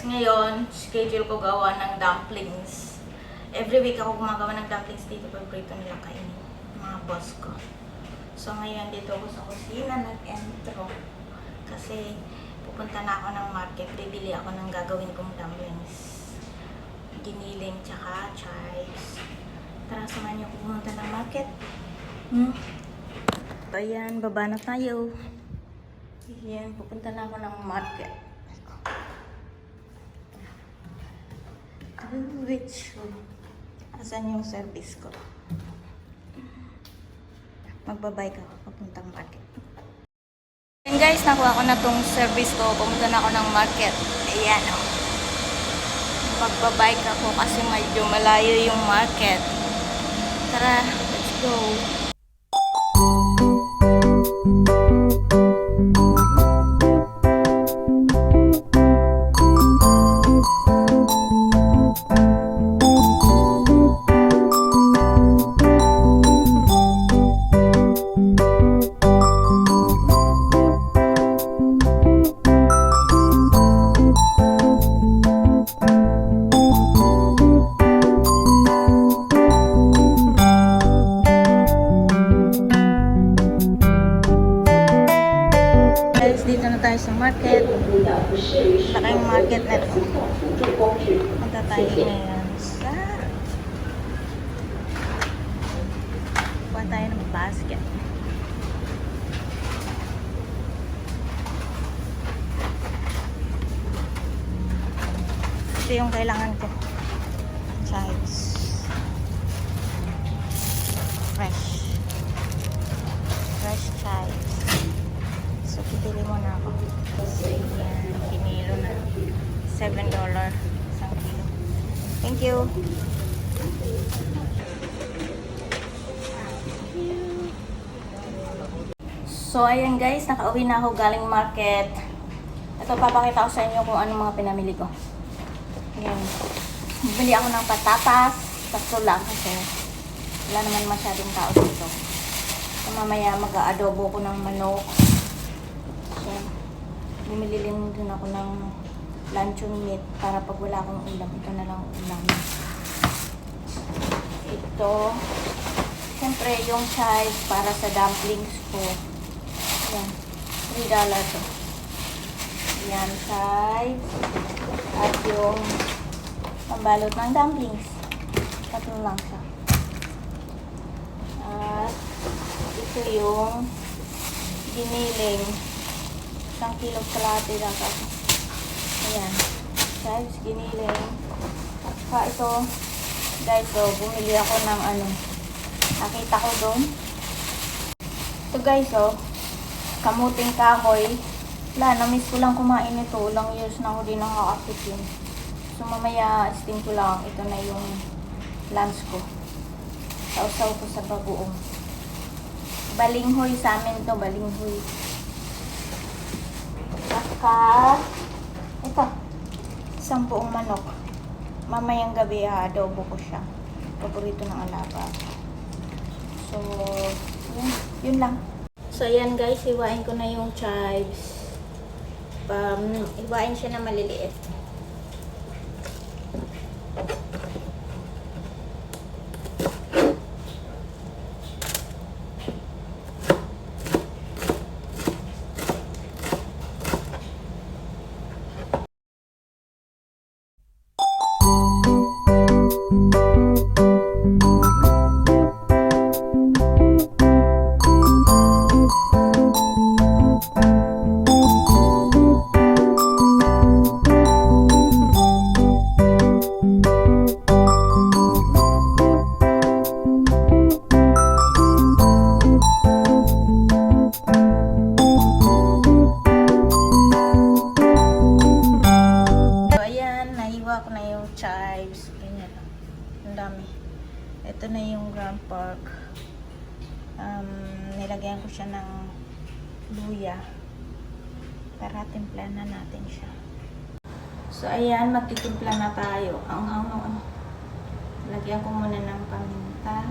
ngayon, schedule ko gawa ng dumplings. Every week ako gumagawa ng dumplings dito. Paborito nila kainin. Mga boss ko. So ngayon, dito ako sa kusina nag-entro. Kasi pupunta na ako ng market. Bibili ako ng gagawin kong dumplings. Giniling tsaka chives. Tara, samahan niyo ako pumunta ng market. So ayan, baba na tayo. Ayan, pupunta na ako ng market. Which asan yung service ko? Magbabay ka papuntang market. And guys, nakuha ko na tong service ko. Pumunta na ako ng market. Ayan o. Magbabike ako kasi medyo malayo yung market. Tara, let's go. Dito na tayo sa market. Saka yung market na ito. Punta tayo ngayon sa... Kuha tayo ng basket. Ito yung kailangan ko. Chives. Fresh chives. So, pipili muna ako. So, yan. Kinilo na. $7. Isang kilo. Thank you. So, ayan guys. Nakauwi na ako galing market. Ito, papakita ko sa inyo kung anong mga pinamili ko. Ayan. Bumili ako ng patatas. Tatlo lang kasi wala naman masyadong tao dito. So, mamaya mag-aadobo ko ng manok. Bumili din ako ng luncheon meat para pag wala akong ulam, ito na lang ulam. Ito, siyempre yung chives para sa dumplings ko. Ayan, $3 to. Ayan, chives. At yung pambalot ng dumplings. Tatlo lang siya. At ito yung giniling. 1 kilo kalahati lang ako. Ayan. Chives, giniling. At ito, guys, so, bumili ako ng ano. Nakita ko doon. Ito guys, so, kamuting kahoy. Wala, na-miss ko lang kumain ito. Ilang years na ako din nakakapit yun. So, mamaya, steam ko lang. Ito na yung lunch ko. Sausaw ko sa bagoong. Balinghoy sa amin to, balinghoy. Saka, ito, isang buong manok. Mamayang gabi, adobo ko siya. Paborito ng alaga. So, yun lang. So, ayan guys, hiwain ko na yung chives. Hiwain siya na maliliit. Chives, ganyan lang. Ang dami. Ito na yung ground pork. Nilagyan ko siya ng luya para timplahan na natin siya. So, ayan, magtitimpla na tayo. Ang hanggang lagyan ko muna ng paminta.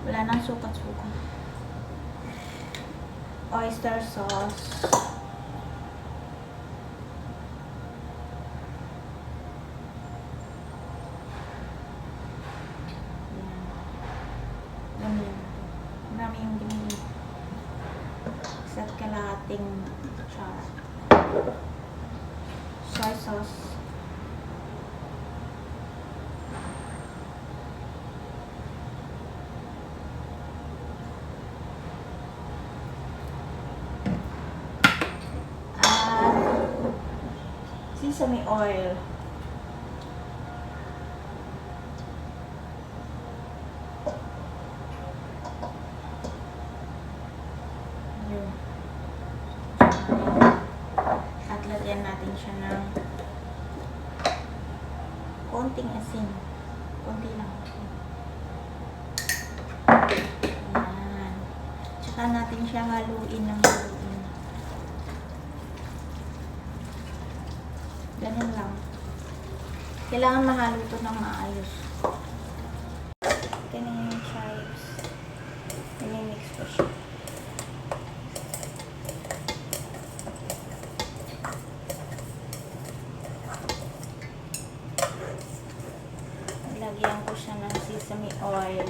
Wala nang sukat-sukat. Oyster sauce. siya. Soy sauce. Sesame oil. Yun. At lagyan natin siya ng konting asin. Konti lang. Ayan. Tsaka natin siya haluin ng haluin. Ganun lang. Kailangan mahalo ito ng maayos. Ganyan yung chives. Mix ko siya. Lagyan ko siya ng sesame oil.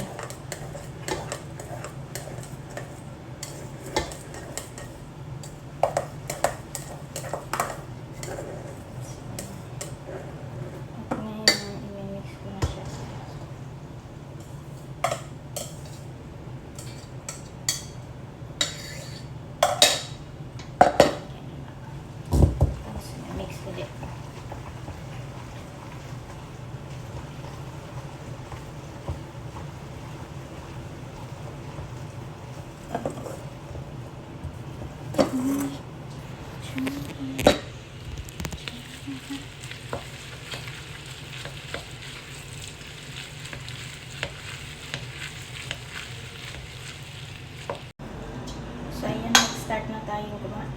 So, ayan, mag-start na tayo gumawa.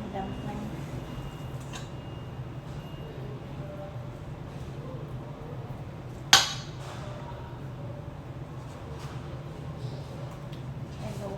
Dampan. Hello.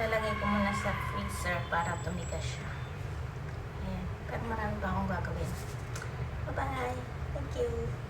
Lalagay ko muna sa freezer para tumigas siya. Ayan. Pero marami pa akong gagawin. Bye-bye. Thank you.